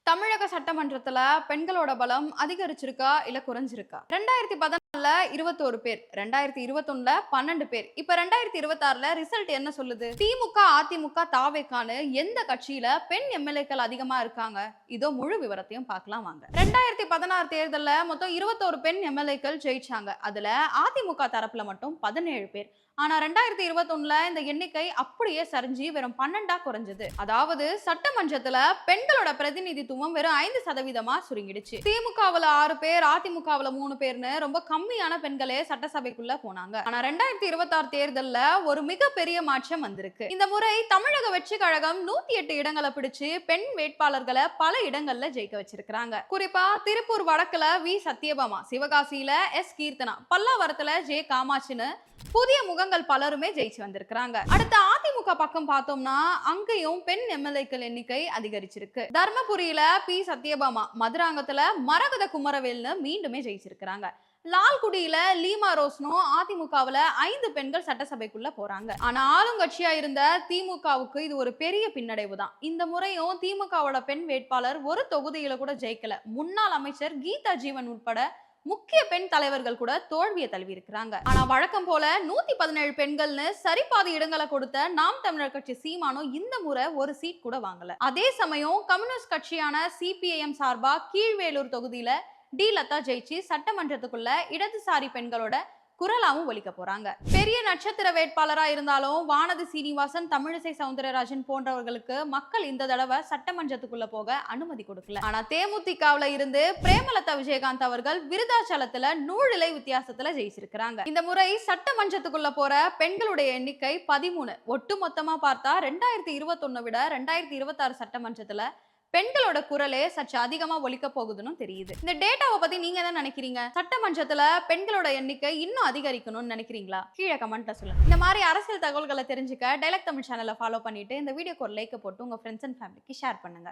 தமிழக சட்டமன்றத்துல பெண்களோட பலம் அதிகரிச்சிருக்கா இல்ல குறைஞ்சிருக்கா? 2014ல 21 பேர், 2021ல 12 பேர். இப்ப 2026ல ரிசல்ட் என்ன சொல்லுது? திமுக, அதிமுக, தாவேகான்னு எந்த கட்சியில பெண் எம்எல்ஏக்கள் அதிகமா இருக்காங்க? இதோ முழு விவரத்தையும் பார்க்கலாம் வாங்க. 2016 தேர்தல்ல மொத்தம் 21 பெண் எம்எல்ஏக்கள் ஜெயிச்சாங்க. அதுல அதிமுக தரப்புல மட்டும் 17 பேர். ஆனா 2021ல இந்த எண்ணிக்கை அப்படியே சரிஞ்சு வெறும் 12ஆ குறைஞ்சது. அதாவது சட்டமன்றத்துல பெண்களோட பிரதிநிதித்துவம் வெறும் 5% சுருங்கிடுச்சு. திமுகவுல 6 பேர், அதிமுகவுல 3 பேர்னு ரொம்ப கம்மியான பெண்களே சட்டசபைக்குள்ள போனாங்க. ஆனா 2026 தேர்தல்ல ஒரு மிகப்பெரிய மாற்றம் வந்திருக்கு. இந்த முறை தமிழக வெற்றி கழகம் 108 இடங்களை பிடிச்சு பெண் வேட்பாளர்களை பல இடங்கள்ல ஜெயிக்க வச்சிருக்காங்க. குறிப்பா திருப்பூர் வடக்குல வி சத்யபாமா, சிவகாசியில எஸ் கீர்த்தனா, பல்லாவரத்துல ஜே காமாட்சின்னு புதிய முகங்கள் பலருமே ஜெயிச்சு வந்திருக்காங்க. அடுத்த அதிமுக பக்கம் பார்த்தோம்னா அங்கேயும் பெண் எம்எல்ஏக்கள் எண்ணிக்கை அதிகரிச்சிருக்கு. தர்மபுரியில பி சத்யபாமா, மதுராங்கத்துல மரகத குமரவேல்னு மீண்டுமே ஜெயிச்சிருக்காங்க. லால்குடியில லீமா ரோஸ்னும் அதிமுகவுல 5 பெண்கள் சட்டசபைக்குள்ள போறாங்க. ஆனா ஆளுங்கட்சியா இருந்த திமுகவுக்கு இது ஒரு பெரிய பின்னடைவு தான். இந்த முறையும் திமுகவோட பெண் வேட்பாளர் ஒரு தொகுதியில கூட ஜெயிக்கல. முன்னாள் அமைச்சர் கீதா ஜீவன் உட்பட முக்கிய பெண் தலைவர்கள் கூட தோல்வியை தழுவி இருக்கிறாங்க. ஆனா வழக்கம் போல 117 பெண்கள்னு சரிபாதி இடங்களை கொடுத்த நாம் தமிழர் கட்சி சீமானும் இந்த முறை ஒரு சீட் கூட வாங்கல. அதே சமயம் கம்யூனிஸ்ட் கட்சியான சிபிஐஎம் சார்பா கீழ்வேலூர் தொகுதியில டி லதா ஜெயிச்சு சட்டமன்றத்துக்குள்ள இடதுசாரி பெண்களோட குரலாவும் ஒலிக்க போறாங்க. பெரிய நட்சத்திர வேட்பாளரா இருந்தாலும் வானதி சீனிவாசன், தமிழிசை சவுந்தரராஜன் போன்றவர்களுக்கு மக்கள் இந்த தடவை சட்டமன்றத்துக்குள்ள போக அனுமதி கொடுக்கல. ஆனா தேமுதிகவுல இருந்து பிரேமலதா விஜயகாந்த் அவர்கள் விருதாச்சலத்துல நூழிலை வித்தியாசத்துல ஜெயிச்சிருக்காங்க. இந்த முறை சட்டமன்றத்துக்குள்ள போற பெண்களுடைய எண்ணிக்கை 13. ஒட்டு மொத்தமா பார்த்தா 2021 விட 2026 சட்டமன்றத்துல பெண்களோட குரலே சற்று அதிகமா ஒலிக்க போகுதுன்னு தெரியுது. இந்த டேட்டாவை பத்தி நீங்க என்ன நினைக்கிறீங்க? சட்டமன்றத்துல பெண்களோட எண்ணிக்கை இன்னும் அதிகரிக்கணும்னு நினைக்கிறீங்களா? கீழே கமெண்ட்ல சொல்லுங்க. இந்த மாதிரி அரசியல் தகவல்களை தெரிஞ்சுக்க டைலக்ட் தமிழ் சேனலை ஃபாலோ பண்ணிட்டு இந்த வீடியோக்கு ஒரு லைக் போட்டு உங்க ஃப்ரெண்ட்ஸ் அண்ட் ஃபேமிலிக்கு ஷேர் பண்ணுங்க.